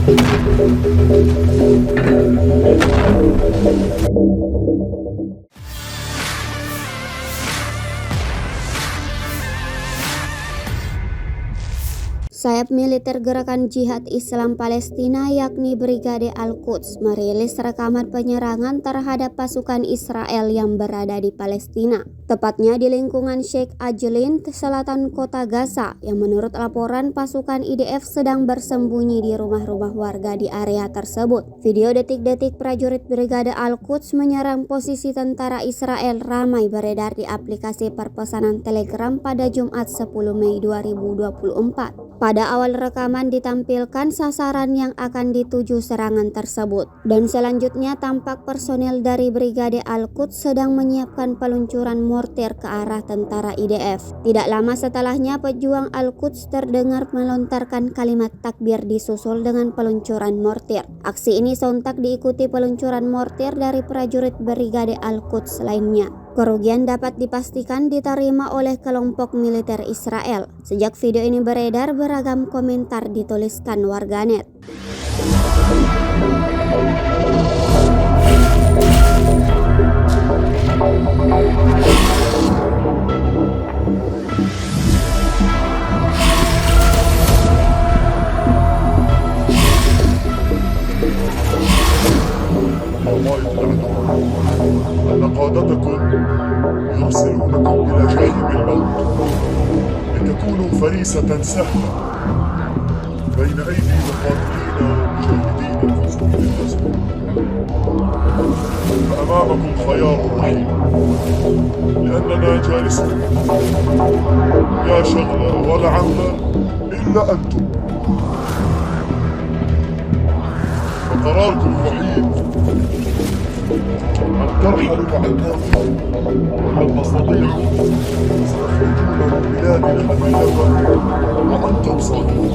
Sayap militer Gerakan Jihad Islam Palestina yakni Brigade Al-Quds merilis rekaman penyerangan terhadap pasukan Israel yang berada di Palestina, tepatnya di lingkungan Sheikh Ajlin, selatan kota Gaza, yang menurut laporan pasukan IDF sedang bersembunyi di rumah-rumah warga di area tersebut. Video detik-detik prajurit Brigade Al-Quds menyerang posisi tentara Israel ramai beredar di aplikasi perpesanan Telegram pada Jumat 10 Mei 2024. Pada awal rekaman ditampilkan sasaran yang akan dituju serangan tersebut, dan selanjutnya tampak personel dari Brigade Al-Quds sedang menyiapkan peluncuran mortir ke arah tentara IDF. Tidak lama setelahnya pejuang Al-Quds terdengar melontarkan kalimat takbir disusul dengan peluncuran mortir. Aksi ini sontak diikuti peluncuran mortir dari prajurit Brigade Al-Quds lainnya. Kerugian dapat dipastikan diterima oleh kelompok militer Israel. Sejak video ini beredar, beragam komentar dituliskan warganet. أن قادتكم يرسلونكم إلى جانب الموت لتكونوا فريسة سهلة بين أيدي مقاتلين ومجاهدين في سبيل الرسول. فأمامكم خيار رحيم لأننا جالسون لا شغل ولا عمل إلا أنتم، فقراركم الوحيد أن ترحلوا مع الموت، ولما تستطيعوا ستخرجون من بلادنا الميتة وأنتم صادقون.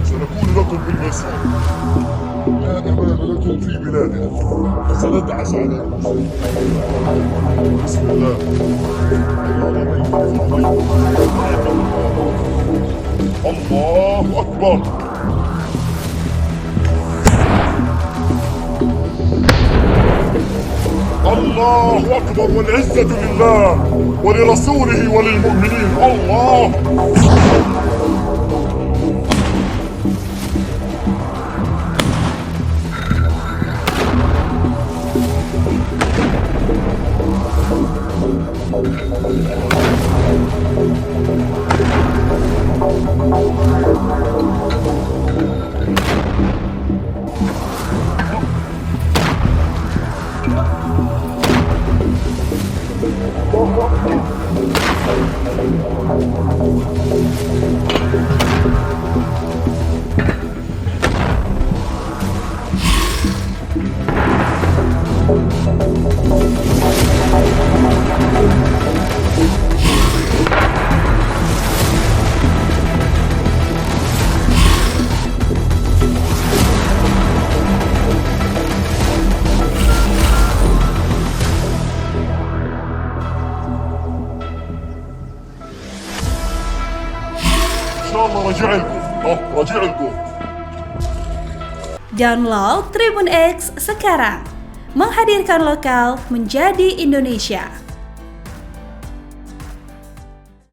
سنكون لكم بالمسير، لا أمان لكم في بلادنا، سندعس عليكم. بسم الله. الله أكبر. الله أكبر، والعزة لله ولرسوله وللمؤمنين. الله راجع لكم. Download Tribun X sekarang, menghadirkan lokal menjadi Indonesia.